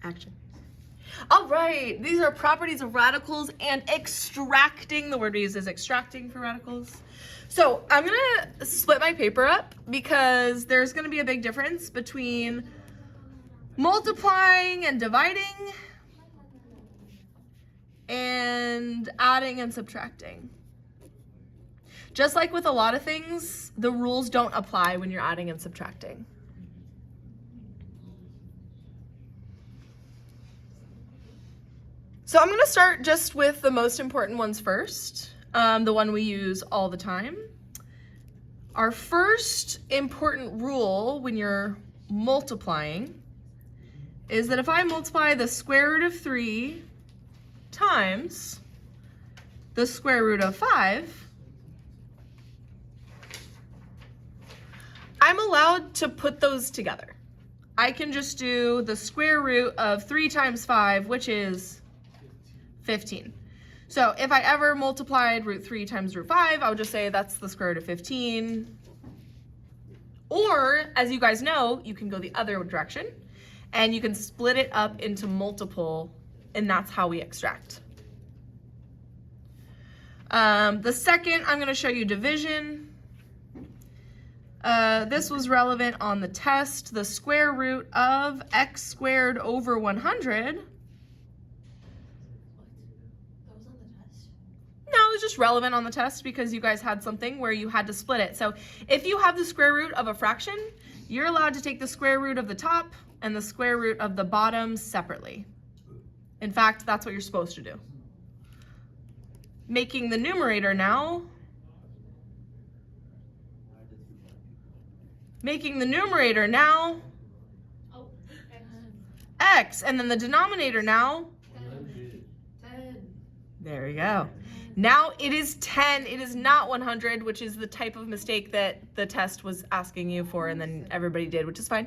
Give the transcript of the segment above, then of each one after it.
Action. All right, these are properties of radicals and extracting. The word we use is extracting for radicals. So I'm gonna split my paper up because there's gonna be a big difference between multiplying and dividing and adding and subtracting. Just like with a lot of things, the rules don't apply when you're adding and subtracting. So I'm going to start just with the most important ones first, the one we use all the time. Our first important rule when you're multiplying is that if I multiply the square root of 3 times the square root of 5, I'm allowed to put those together. I can just do the square root of 3 times 5, which is 15. So if I ever multiplied root 3 times root 5, I would just say that's the square root of 15. Or, as you guys know, you can go the other direction and you can split it up into multiple, and that's how we extract. The second, I'm going to show you division. This was relevant on the test. The square root of x squared over 100. No, it was just relevant on the test because you guys had something where you had to split it. So if you have the square root of a fraction, you're allowed to take the square root of the top and the square root of the bottom separately. In fact, that's what you're supposed to do. Making the numerator now x, and then the denominator now, 10. There we go. Now it is 10, it is not 100, which is the type of mistake that the test was asking you for, and then everybody did, which is fine.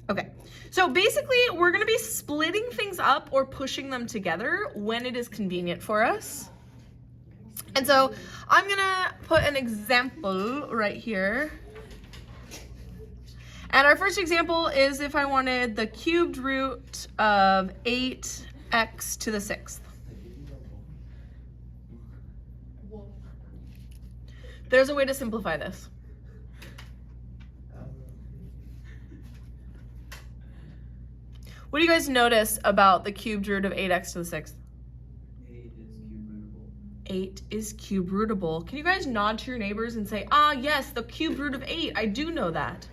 Okay, so basically we're gonna be splitting things up or pushing them together when it is convenient for us. And so I'm gonna put an example right here. And our first example is if I wanted the cubed root of 8x to the 6th. There's a way to simplify this. What do you guys notice about the cubed root of 8x to the 6th? 8 is cube rootable. Can you guys nod to your neighbors and say, ah, yes, the cube root of 8. I do know that.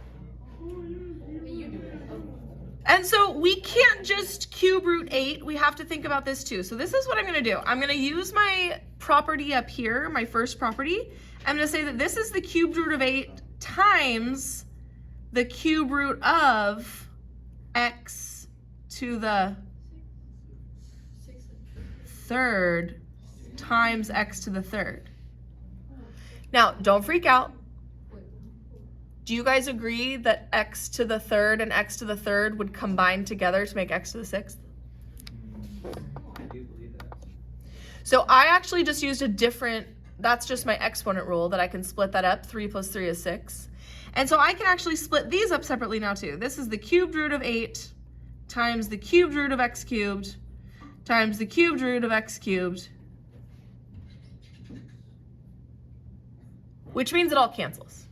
And so we can't just cube root 8. We have to think about this too. So this is what I'm going to do. I'm going to use my property up here, my first property. I'm going to say that this is the cubed root of 8 times the cube root of x to the 3rd times x to the 3rd. Now, don't freak out. Do you guys agree that x to the 3rd and x to the 3rd would combine together to make x to the 6th? I do believe that. So I actually just used a different, that's just my exponent rule that I can split that up. 3 plus 3 is 6. And so I can actually split these up separately now too. This is the cubed root of 8 times the cubed root of x cubed times the cubed root of x cubed, which means it all cancels.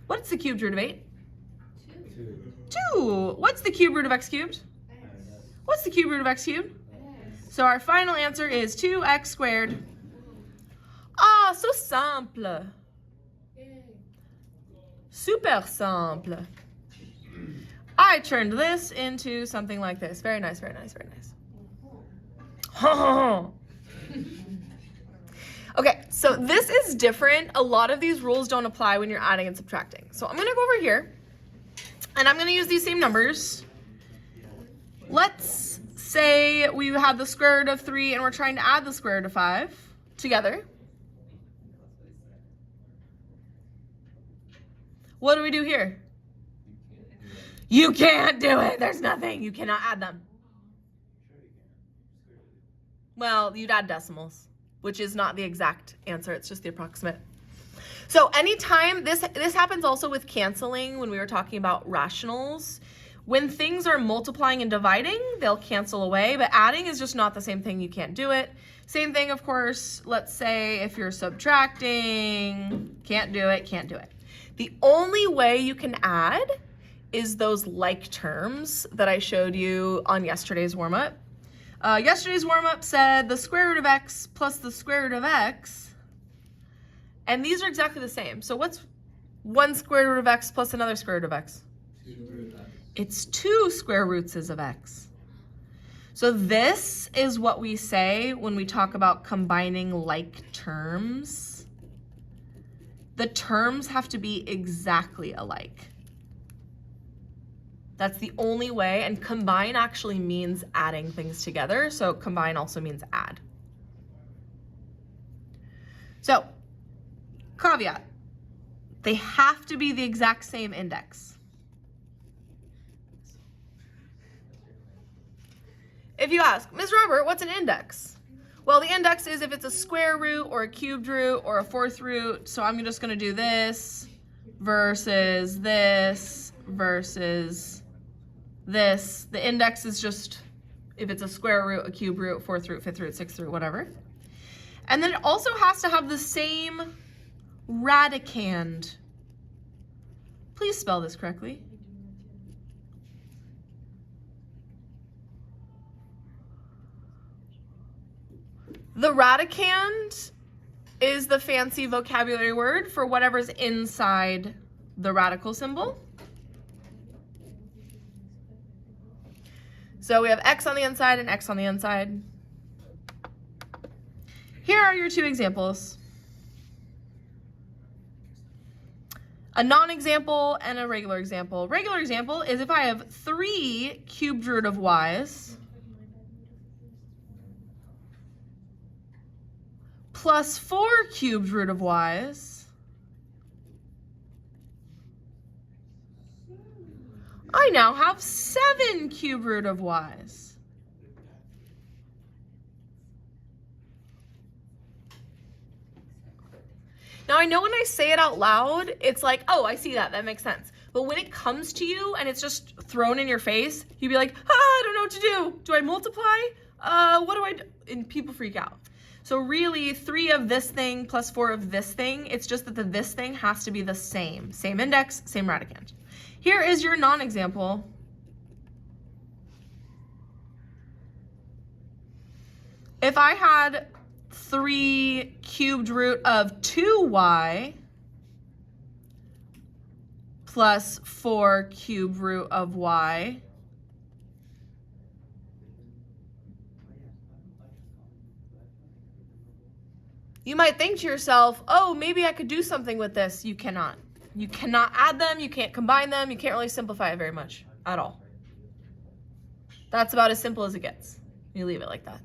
What's the cubed root of 8? 2. What's the cube root of x cubed? What's the cube root of x cubed? So our final answer is 2x squared. Ah, so simple. Super simple. I turned this into something like this. Very nice, very nice, very nice. Okay, so this is different. A lot of these rules don't apply when you're adding and subtracting. So I'm gonna go over here and I'm gonna use these same numbers. Let's say we have the square root of 3 and we're trying to add the square root of 5 together. What do we do here? You can't do it. There's nothing. You cannot add them. Well, you'd add decimals, which is not the exact answer. It's just the approximate. So anytime, this happens also with canceling when we were talking about rationals. When things are multiplying and dividing, they'll cancel away, but adding is just not the same thing. You can't do it. Same thing, of course, let's say if you're subtracting, can't do it, can't do it. The only way you can add is those like terms that I showed you on yesterday's warm-up. Yesterday's warm-up said the square root of x plus the square root of x, and these are exactly the same. So what's one square root of x plus another square root of x? It's 2 square roots of x. So this is what we say when we talk about combining like terms. The terms have to be exactly alike. That's the only way, and combine actually means adding things together, so combine also means add. So, caveat, they have to be the exact same index. If you ask, Ms. Robert, what's an index? Well, the index is if it's a square root or a cubed root or a fourth root, so I'm just gonna do this versus this versus this. The index is just if it's a square root, a cube root, fourth root, fifth root, sixth root, whatever. And then it also has to have the same radicand. Please spell this correctly. The radicand is the fancy vocabulary word for whatever's inside the radical symbol. So we have x on the inside and x on the inside. Here are your two examples. A non-example and a regular example. Regular example is if I have 3 cubed root of y's plus 4 cubed root of y's, I now have 7 cubed root of y's. Now I know when I say it out loud, it's like, oh, I see that, that makes sense. But when it comes to you and it's just thrown in your face, you'd be like, I don't know what to do. Do I multiply? What do I do? And people freak out. So really 3 of this thing plus 4 of this thing, it's just that the this thing has to be the same. Same index, same radicand. Here is your non-example. If I had 3 cubed root of 2y plus 4 cubed root of y, you might think to yourself, oh, maybe I could do something with this. You cannot. You cannot add them, you can't combine them, you can't really simplify it very much at all. That's about as simple as it gets. You leave it like that.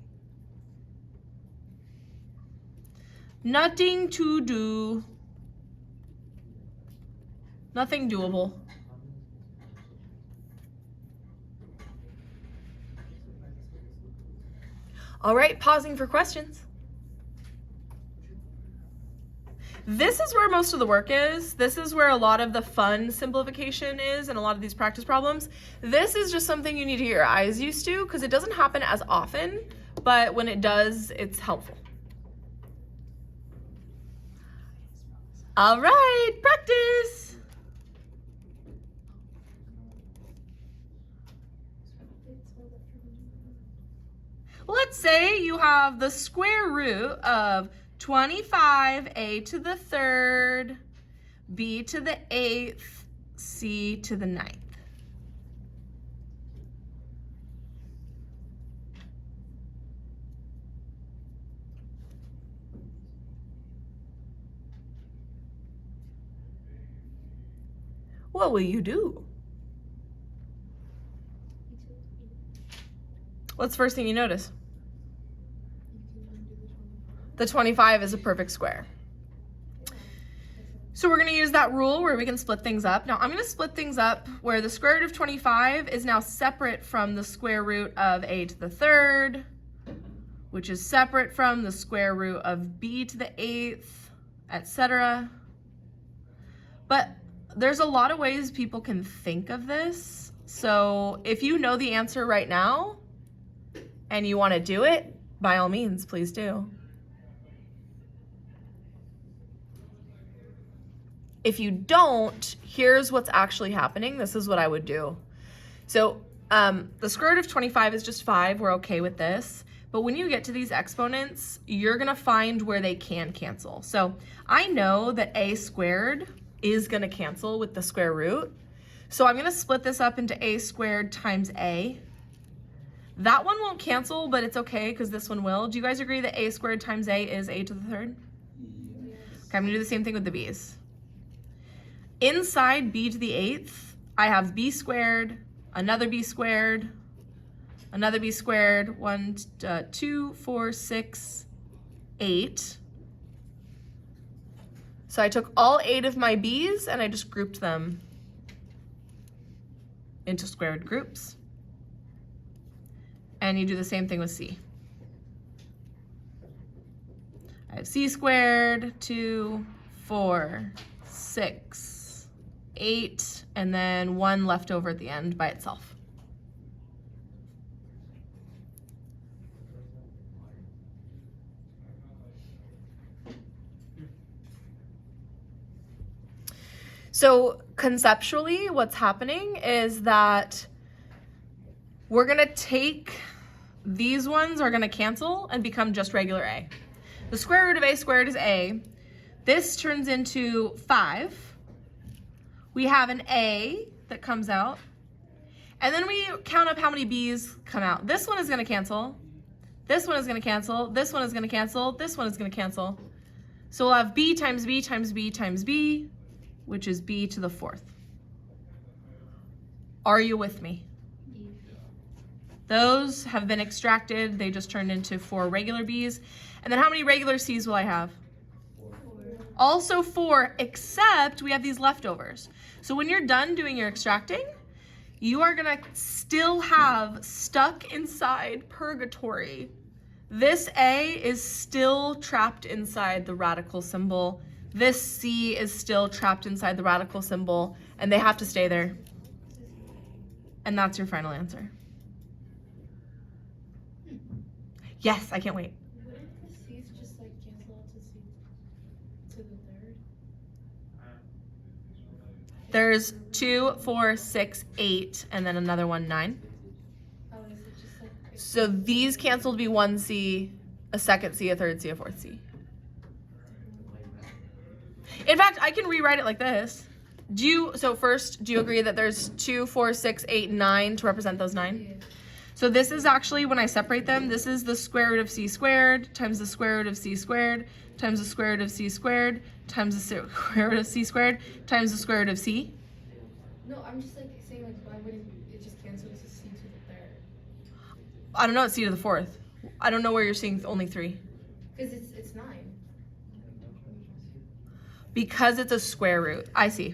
Nothing to do. Nothing doable. All right, pausing for questions. This is where most of the work is. This is where a lot of the fun simplification is and a lot of these practice problems. This is just something you need to get your eyes used to because it doesn't happen as often, but when it does, it's helpful. All right, practice. Let's say you have the square root of 25a to the 3rd, b to the 8th, c to the 9th. What will you do? What's the first thing you notice? The 25 is a perfect square. So we're going to use that rule where we can split things up. Now I'm going to split things up where the square root of 25 is now separate from the square root of a to the 3rd, which is separate from the square root of b to the 8th, etc. But there's a lot of ways people can think of this. So if you know the answer right now and you want to do it, by all means, please do. If you don't, here's what's actually happening. This is what I would do. So the square root of 25 is just 5. We're okay with this. But when you get to these exponents, you're going to find where they can cancel. So I know that a squared is going to cancel with the square root. So I'm going to split this up into a squared times a. That one won't cancel, but it's okay because this one will. Do you guys agree that a squared times a is a to the third? Yes. Okay, I'm going to do the same thing with the b's. Inside b to the 8th, I have b squared, another b squared, another b squared, 1, 2, 4, 6, 8. So I took all 8 of my b's and I just grouped them into squared groups. And you do the same thing with c. I have c squared, 2, 4, 6, 8, and then 1 left over at the end by itself. So conceptually, what's happening is that we're gonna take these ones are gonna cancel and become just regular a. The square root of a squared is a. This turns into 5. We have an a that comes out. And then we count up how many b's come out. This one is gonna cancel. This one is gonna cancel. This one is gonna cancel. This one is gonna cancel. So we'll have b times b times b times b, which is b to the 4th. Are you with me? Those have been extracted. They just turned into 4 regular b's. And then how many regular c's will I have? 4. Also 4, except we have these leftovers. So when you're done doing your extracting, you are gonna still have stuck inside purgatory. This a is still trapped inside the radical symbol. This c is still trapped inside the radical symbol, and they have to stay there. And that's your final answer. Yes, I can't wait. Wouldn't the C's just like cancel out to C to the third? There's 2, 4, 6, 8, and then another one, 9. Oh, is it just like So these cancel to be 1 C, a second C, a third C, a fourth C. In fact, I can rewrite it like this. So first, do you agree that there's 2, 4, 6, 8, 9 to represent those 9? Yeah. So this is actually, when I separate them, this is the square root of c squared times the square root of c squared times the square root of c squared times the square root of c squared times the square root of c. No, I'm just like saying like why wouldn't it just cancel to C to the third? I don't know, it's c to the 4th. I don't know where you're seeing only 3. Because it's 9. Because it's a square root. I see.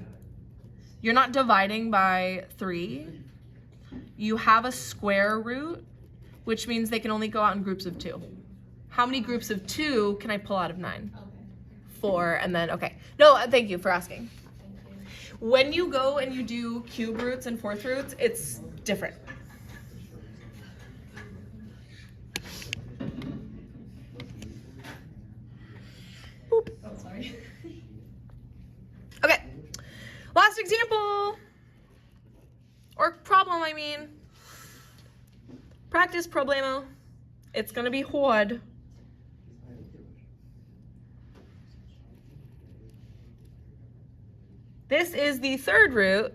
You're not dividing by 3. You have a square root, which means they can only go out in groups of 2. How many groups of 2 can I pull out of 9? Okay. 4, and then, okay. No, thank you for asking. Thank you. When you go and you do cube roots and 4th roots, it's different. Boop. Oh, sorry. Okay, last example, or problem, I mean. Practice problemo. It's gonna be hard. This is the 3rd root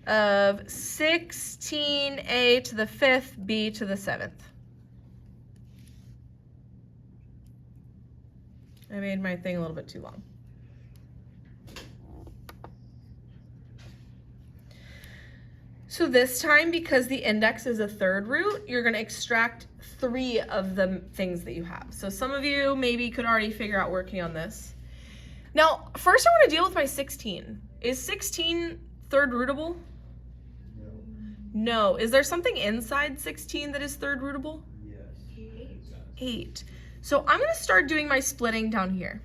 of 16a to the 5th, b to the 7th. I made my thing a little bit too long. So this time, because the index is a 3rd root, you're going to extract 3 of the things that you have. So some of you maybe could already figure out working on this. Now, first I want to deal with my 16. Is 16 3rd rootable? No. Is there something inside 16 that is 3rd rootable? Yes. 8. So I'm going to start doing my splitting down here.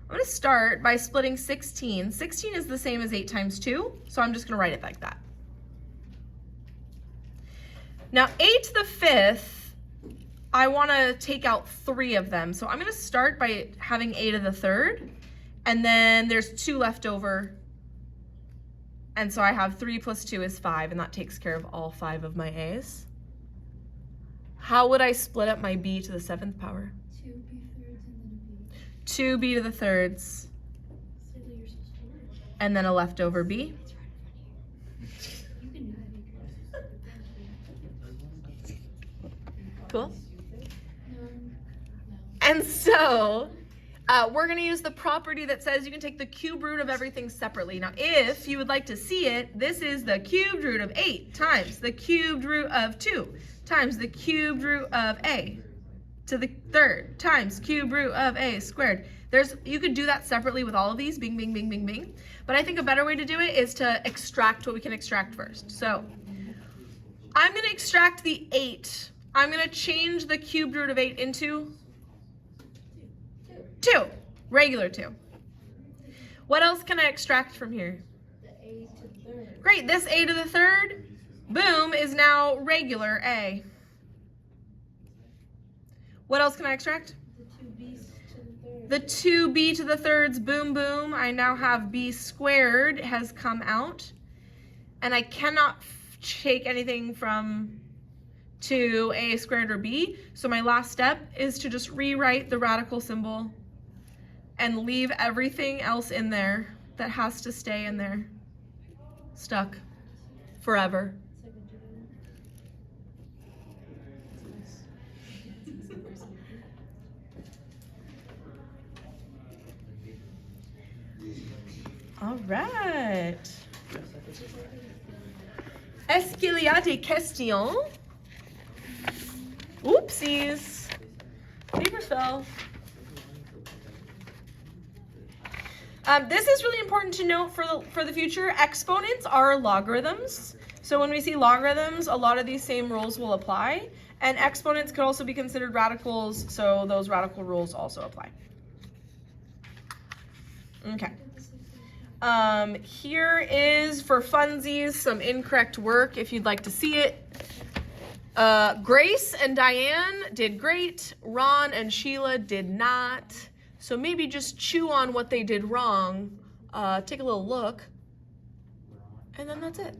I'm going to start by splitting 16. 16 is the same as 8 times 2, so I'm just going to write it like that. Now, a to the 5th, I want to take out 3 of them. So I'm going to start by having a to the 3rd, and then there's 2 left over. And so I have 3 plus 2 is 5, and that takes care of all 5 of my a's. How would I split up my b to the 7th power? 2b to the 3rds, and then a leftover b. Cool. And so we're going to use the property that says you can take the cube root of everything separately. Now, if you would like to see it, this is the cubed root of 8 times the cubed root of 2 times the cubed root of a to the 3rd times cube root of a squared. You could do that separately with all of these, bing, bing, bing, bing, bing. But I think a better way to do it is to extract what we can extract first. So I'm going to extract the 8. I'm going to change the cubed root of 8 into 2, regular 2. What else can I extract from here? The a to the 3rd. Great, this a to the 3rd, boom, is now regular a. What else can I extract? The 2b's to the 3rd. The 2b to the 3rds, boom, boom. I now have b squared has come out. And I cannot take anything from 2a squared or b. So my last step is to just rewrite the radical symbol and leave everything else in there that has to stay in there, stuck forever. All right. Est-ce qu'il y a des questions? Oopsies. Papers fell. This is really important to note for the future. Exponents are logarithms. So when we see logarithms, a lot of these same rules will apply. And exponents could also be considered radicals, so those radical rules also apply. Okay. Here is, for funsies, some incorrect work if you'd like to see it. Grace and Diane did great. Ron and Sheila did not. So maybe just chew on what they did wrong, take a little look, and then that's it.